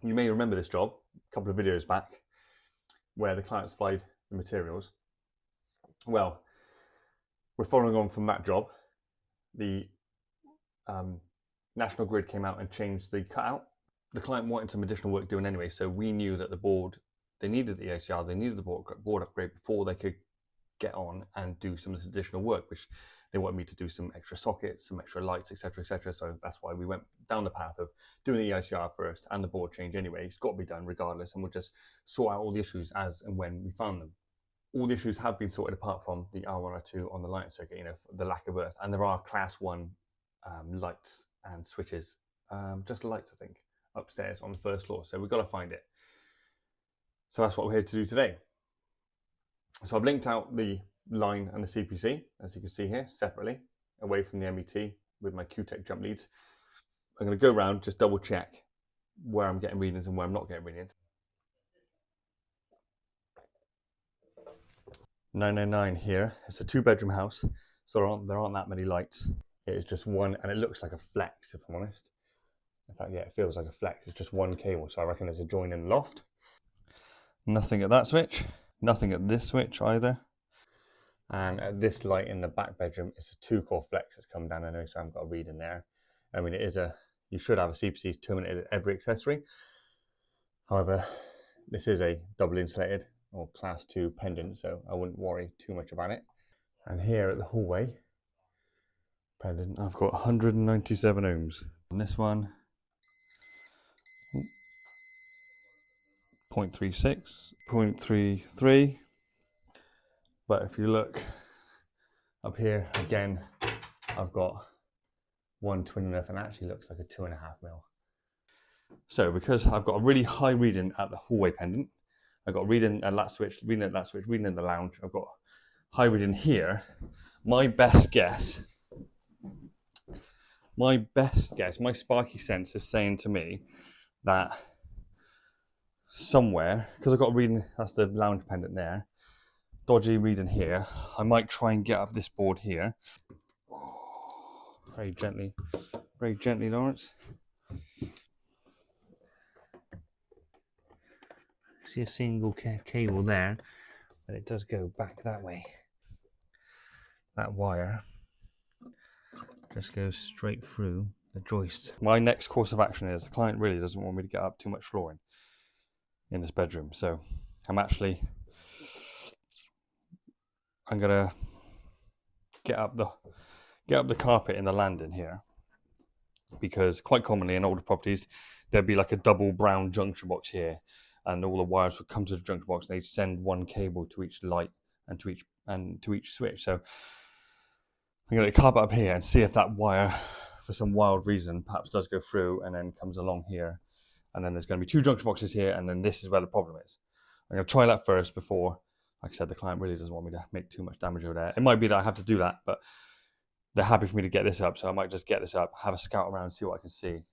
You may remember this job a couple of videos back where the client supplied the materials. Well, we're following on from that job. The National Grid came out and changed the cutout. The client wanted some additional work doing anyway, so we knew that the board, they needed the ACR, they needed the board upgrade before they could get on and do some of this additional work, which they wanted me to do some extra sockets, some extra lights, etc., etc. So that's why we went down the path of doing the EICR first and the board change anyway. It's got to be done regardless, and we'll just sort out all the issues as and when we found them. All the issues have been sorted apart from the R1 R2 on the lighting circuit, the lack of earth, and there are class 1 lights and switches, just lights I think, upstairs on the first floor, so we've got to find it. So that's what we're here to do today. So I've linked out the line and the CPC, as you can see here, separately, away from the MET with my QTech jump leads. I'm going to go around, just double check where I'm getting readings and where I'm not getting readings. 999 here. It's a 2-bedroom house, so there aren't that many lights. It is just one, and it looks like a flex, if I'm honest. In fact, yeah, it feels like a flex. It's just one cable, so I reckon there's a join in the loft. Nothing at that switch. Nothing at this switch either. And at this light in the back bedroom, it's a 2-core flex that's come down anyway, so I haven't got a read in there. I mean, you should have a CPC terminated at every accessory. However, this is a double insulated or class 2 pendant, so I wouldn't worry too much about it. And here at the hallway pendant, I've got 197 ohms. On this one, 0.36, 0.33. But if you look up here, again, I've got one twin and it actually looks like a 2.5 mil. So because I've got a really high reading at the hallway pendant, I've got reading at that switch, reading at that switch, reading in the lounge, I've got high reading here. My best guess, my sparky sense is saying to me that somewhere, because I've got a reading, that's the lounge pendant there, dodgy reading here, I might try and get up this board here. Very gently, Lawrence. See a single cable there, but it does go back that way. That wire just goes straight through the joist. My next course of action is the client really doesn't want me to get up too much flooring in this bedroom, so I'm gonna get up the carpet in the landing here, because quite commonly in older properties there'd be like a double brown junction box here, and all the wires would come to the junction box and they'd send one cable to each light and to each switch. So I'm going to carpet up here and see if that wire, for some wild reason, perhaps does go through and then comes along here. And then there's going to be 2 junction boxes here, and then this is where the problem is. I'm going to try that first before, like I said, the client really doesn't want me to make too much damage over there. It might be that I have to do that, but they're happy for me to get this up, so I might just get this up, have a scout around, see what I can see.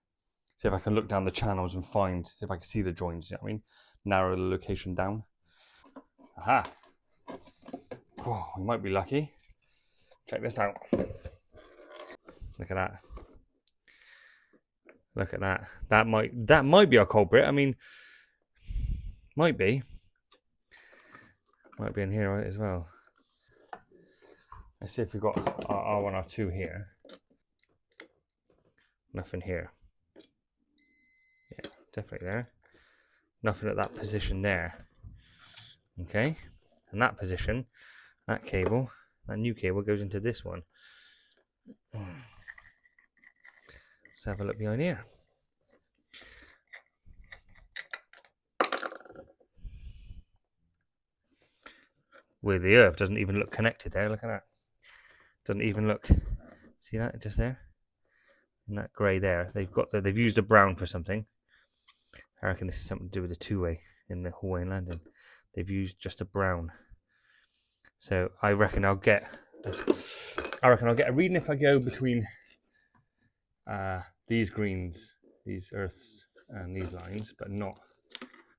See if I can look down the channels and see if I can see the joins, you know what I mean? Narrow the location down. Aha! Oh, we might be lucky. Check this out. Look at that. Look at that. That might be our culprit. I mean, might be. Might be in here right as well. Let's see if we've got our R1, R2 here. Nothing here. Yeah, definitely there. Nothing at that position there. Okay. And that position, that cable, that new cable goes into this one. Let's have a look behind here. Where the earth doesn't even look connected there. Look at that. Doesn't even look. See that just there? And that grey there. They've used a brown for something. I reckon this is something to do with the 2-way in the hallway and landing. They've used just a brown. So I reckon I'll get a reading if I go between these greens, these earths, and these lines, but not.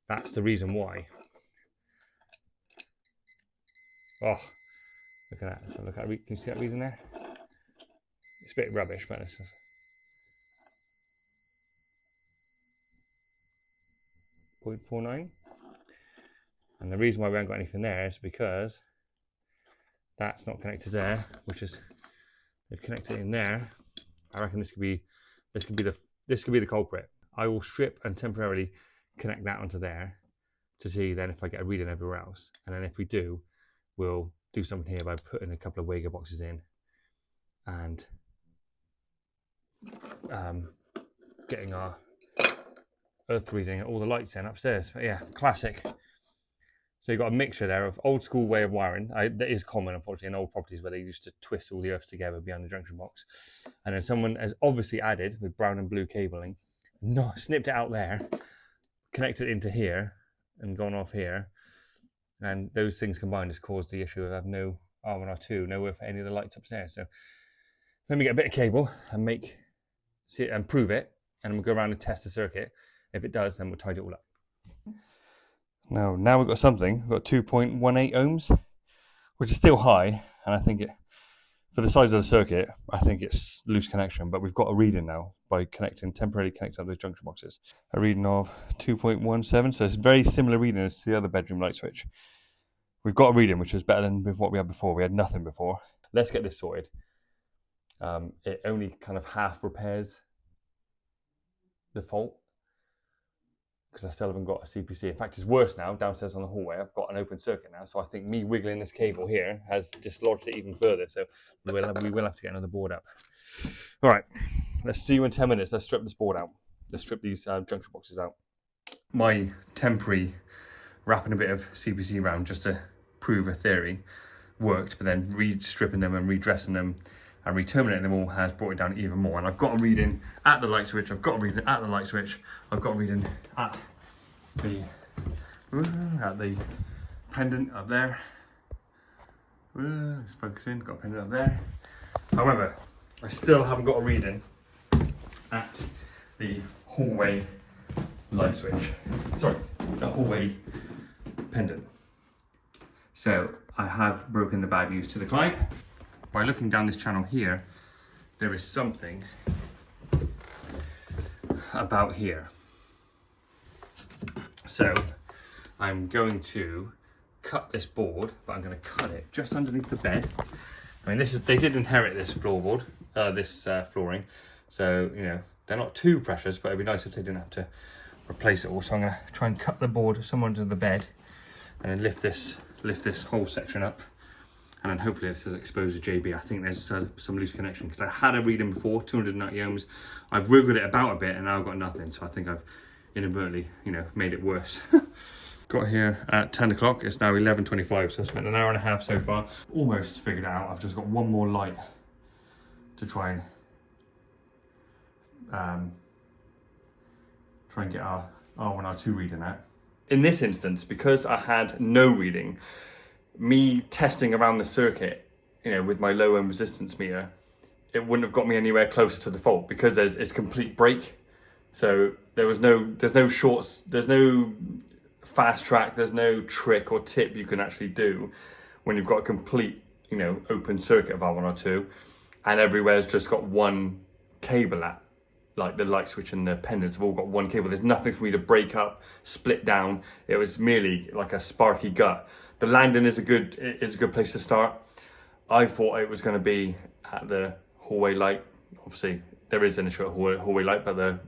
That's the reason why. Oh, look at that. So look at that. Can you see that reason there? It's a bit rubbish, but it's just... 8.49. And the reason why we haven't got anything there is because that's not connected there, which is they've connected in there. I reckon this could be the culprit. I will strip and temporarily connect that onto there to see then if I get a reading everywhere else. And then if we do, we'll do something here by putting a couple of Wager boxes in and getting our earth reading and all the lights in upstairs. But yeah, classic. So you've got a mixture there of old school way of wiring. That is common, unfortunately, in old properties where they used to twist all the earths together behind the junction box. And then someone has obviously added, with brown and blue cabling, snipped it out there, connected it into here, and gone off here. And those things combined has caused the issue of having no R1, R2, nowhere for any of the lights upstairs. So let me get a bit of cable and prove it, and we'll go around and test the circuit. If it does, then we'll tidy it all up. Now we've got something. We've got 2.18 ohms, which is still high, and I think for the size of the circuit, I think it's loose connection, but we've got a reading now by temporarily connecting up those junction boxes. A reading of 2.17, so it's a very similar reading as to the other bedroom light switch. We've got a reading which was better than what we had before. We had nothing before. Let's get this sorted. It only kind of half repairs the fault, because I still haven't got a CPC. In fact, it's worse now. Downstairs on the hallway, I've got an open circuit now, so I think me wiggling this cable here has dislodged it even further. So we will have to get another board up. All right, let's see you in 10 minutes. Let's strip this board out. Let's strip these junction boxes out. My temporary wrapping a bit of CPC around just to prove a theory worked, but then re-stripping them and redressing them and re-terminating them all has brought it down even more. And I've got a reading at the light switch, I've got a reading at the light switch, I've got a reading at the pendant up there. Let's focus in, got a pendant up there. However, I still haven't got a reading at the hallway light switch. Sorry, the hallway pendant. So I have broken the bad news to the client. By looking down this channel here, there is something about here. So I'm going to cut this board, but I'm going to cut it just underneath the bed. I mean, they did inherit this floorboard, this flooring, so you know they're not too precious, but it'd be nice if they didn't have to replace it all. So I'm going to try and cut the board somewhere under the bed, and then lift this whole section up. And then hopefully this is exposed to JB. I think there's some loose connection, because I had a reading before, 290 ohms. I've wiggled it about a bit and now I've got nothing. So I think I've inadvertently, made it worse. Got here at 10 o'clock. It's now 11:25. So I spent an hour and a half so far. Almost figured it out. I've just got one more light to try and get our R1, R2 reading out. In this instance, because I had no reading, me testing around the circuit, with my low end resistance meter, it wouldn't have got me anywhere closer to the fault, because it's complete break. So there's no shorts, there's no fast track, there's no trick or tip you can actually do when you've got a complete, open circuit of R1 or 2, and everywhere's just got one cable at. Like the light switch and the pendants have all got one cable. There's nothing for me to break up, split down. It was merely like a sparky gut. The landing is a good place to start. I thought it was going to be at the hallway light. Obviously, there is an issue at hallway light, but the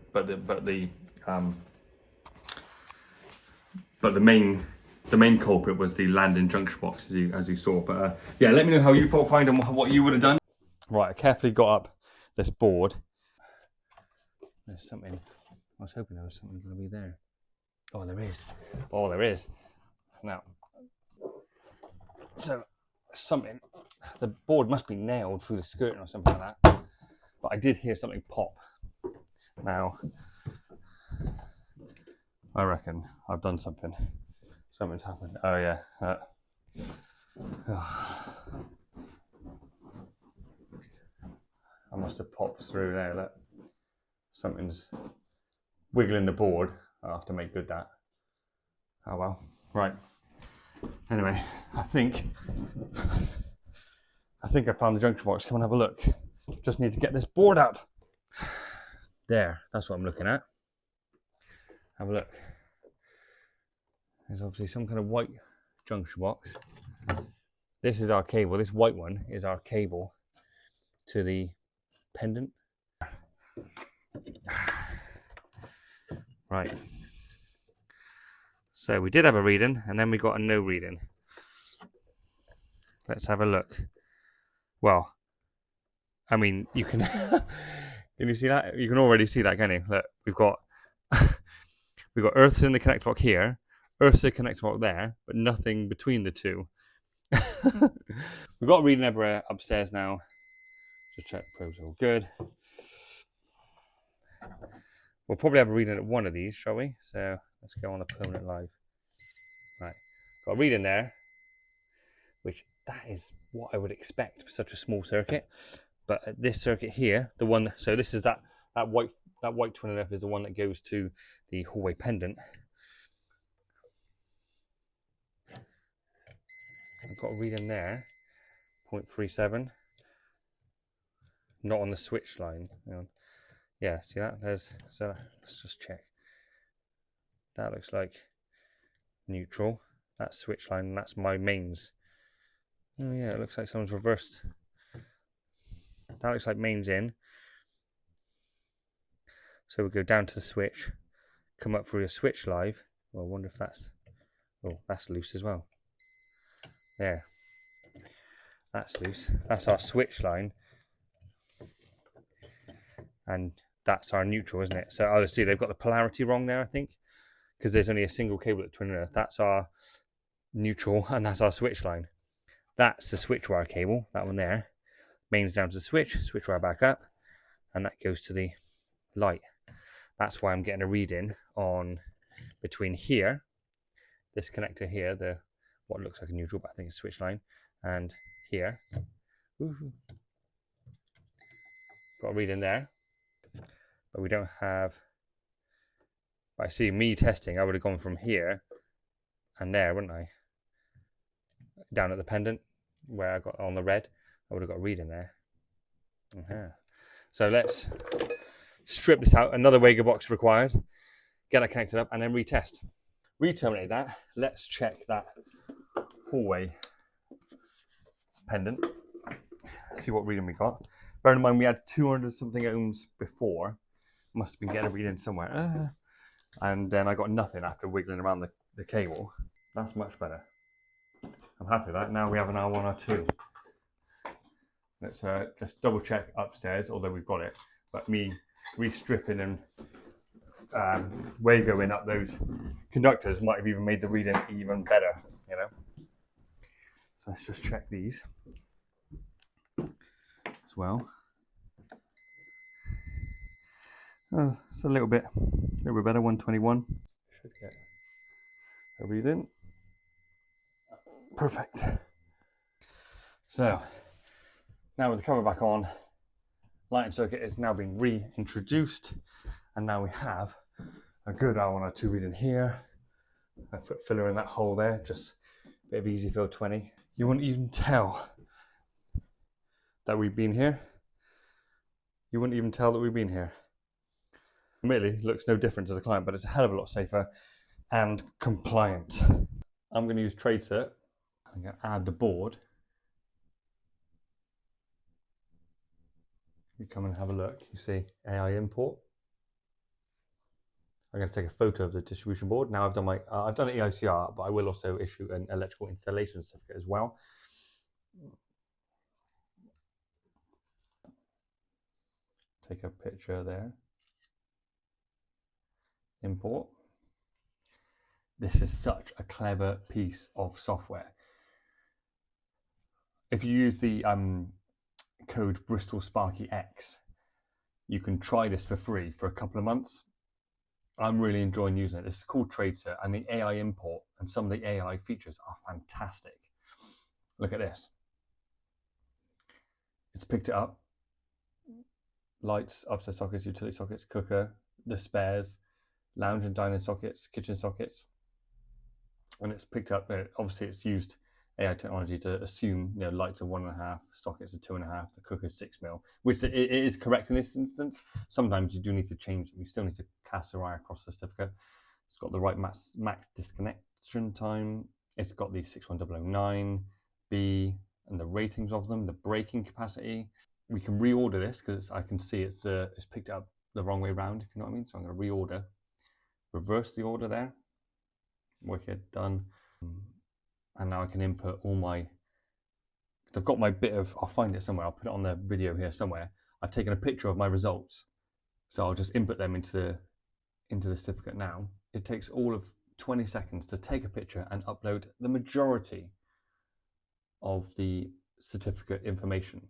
main culprit was the landing junction box, as you saw. But yeah, let me know how you fault find and what you would have done. Right, I carefully got up this board. There's something. I was hoping there was something going to be there. Oh, there is. Oh, there is. Now. So, something, the board must be nailed through the skirting or something like that, but I did hear something pop. Now, I reckon I've done something. Something's happened. Oh yeah. I must have popped through there. Look, something's wiggling the board. I'll have to make good that. Oh well. Right. Anyway, I think I found the junction box. Come and have a look. Just need to get this board up. There, that's what I'm looking at. Have a look. There's obviously some kind of white junction box. This is our cable. This white one is our cable to the pendant. Right. So we did have a reading, and then we got a no reading. Let's have a look. Well, I mean, you can. Can you see that? You can already see that, can you? Look, we've got Earth's in the connector box here, Earth's in the connector box there, but nothing between the two. We've got a reading everywhere upstairs now. Just check the probes are all good. We'll probably have a reading at one of these, shall we? So let's go on the permanent live. Right, got a reading there, which that is what I would expect for such a small circuit. But at this circuit here, the one, so this is that white twin and F is the one that goes to the hallway pendant. I've got a reading there, 0.37. Not on the switch line. Hang on. Yeah, see that? So let's just check. That looks like neutral. That's switch line, and that's my mains. Oh yeah, it looks like someone's reversed. That looks like mains in. So we go down to the switch, come up through a switch live. Well, I wonder if that's, oh, that's loose as well. There. That's loose. That's our switch line. And that's our neutral, isn't it? So I'll see they've got the polarity wrong there, I think, because there's only a single cable at twin and earth. That's our neutral, and that's our switch line. That's the switch wire cable, that one there. Mains down to the switch wire back up, and that goes to the light. That's why I'm getting a reading on between here, this connector here, the what looks like a neutral, but I think it's switch line, and here. Woo-hoo. Got a reading there, but we don't have. I see me testing. I would have gone from here and there, wouldn't I? Down at the pendant where I got on the red, I would have got a reading there. So let's strip this out. Another Wager box required. Get that connected up and then retest. Re-terminate that. Let's check that hallway pendant. See what reading we got. Bear in mind we had 200 something ohms before. Must have been getting a reading somewhere. And then I got nothing after wiggling around the cable. That's much better. I'm happy with that. Now we have an R1, R2. Let's just double check upstairs, although we've got it. But me re-stripping and Wagoing up those conductors might have even made the reading even better, you know. So let's just check these as well. It's a little bit better, 121. Should get a reading. Perfect. So now with the cover back on, lighting circuit has now been reintroduced, and now we have a good R1 R2 reading here. I put filler in that hole there, just a bit of easy fill 20. You wouldn't even tell that we've been here. You wouldn't even tell that we've been here. Admittedly, looks no different to the client, but it's a hell of a lot safer and compliant. I'm going to use trade cert. I'm going to add the board. You come and have a look. You see AI import. I'm going to take a photo of the distribution board. Now I've done I've done an EICR, but I will also issue an electrical installation certificate as well. Take a picture there. Import. This is such a clever piece of software. If you use the code Bristol Sparky X, you can try this for free for a couple of months. I'm really enjoying using it. This is called TradeCert, and the AI import and some of the AI features are fantastic. Look at this. It's picked it up. Lights, upstairs sockets, utility sockets, cooker, the spares, lounge and dining sockets, kitchen sockets. And it's picked up, obviously it's used AI technology to assume, you know, lights are 1.5, sockets are 2.5, the cooker's 6 mil, which it is correct in this instance. Sometimes you do need to change it. You still need to cast the wire across the certificate. It's got the right max disconnect Registration time, it's got the 61009, B, and the ratings of them, the braking capacity. We can reorder this because I can see it's picked up the wrong way around, if you know what I mean. So I'm going to reorder, reverse the order there, wicked, done. And now I can input all my, I've got my bit of, I'll find it somewhere, I'll put it on the video here somewhere. I've taken a picture of my results. So I'll just input them into the certificate now. It takes all of 20 seconds to take a picture and upload the majority of the certificate information.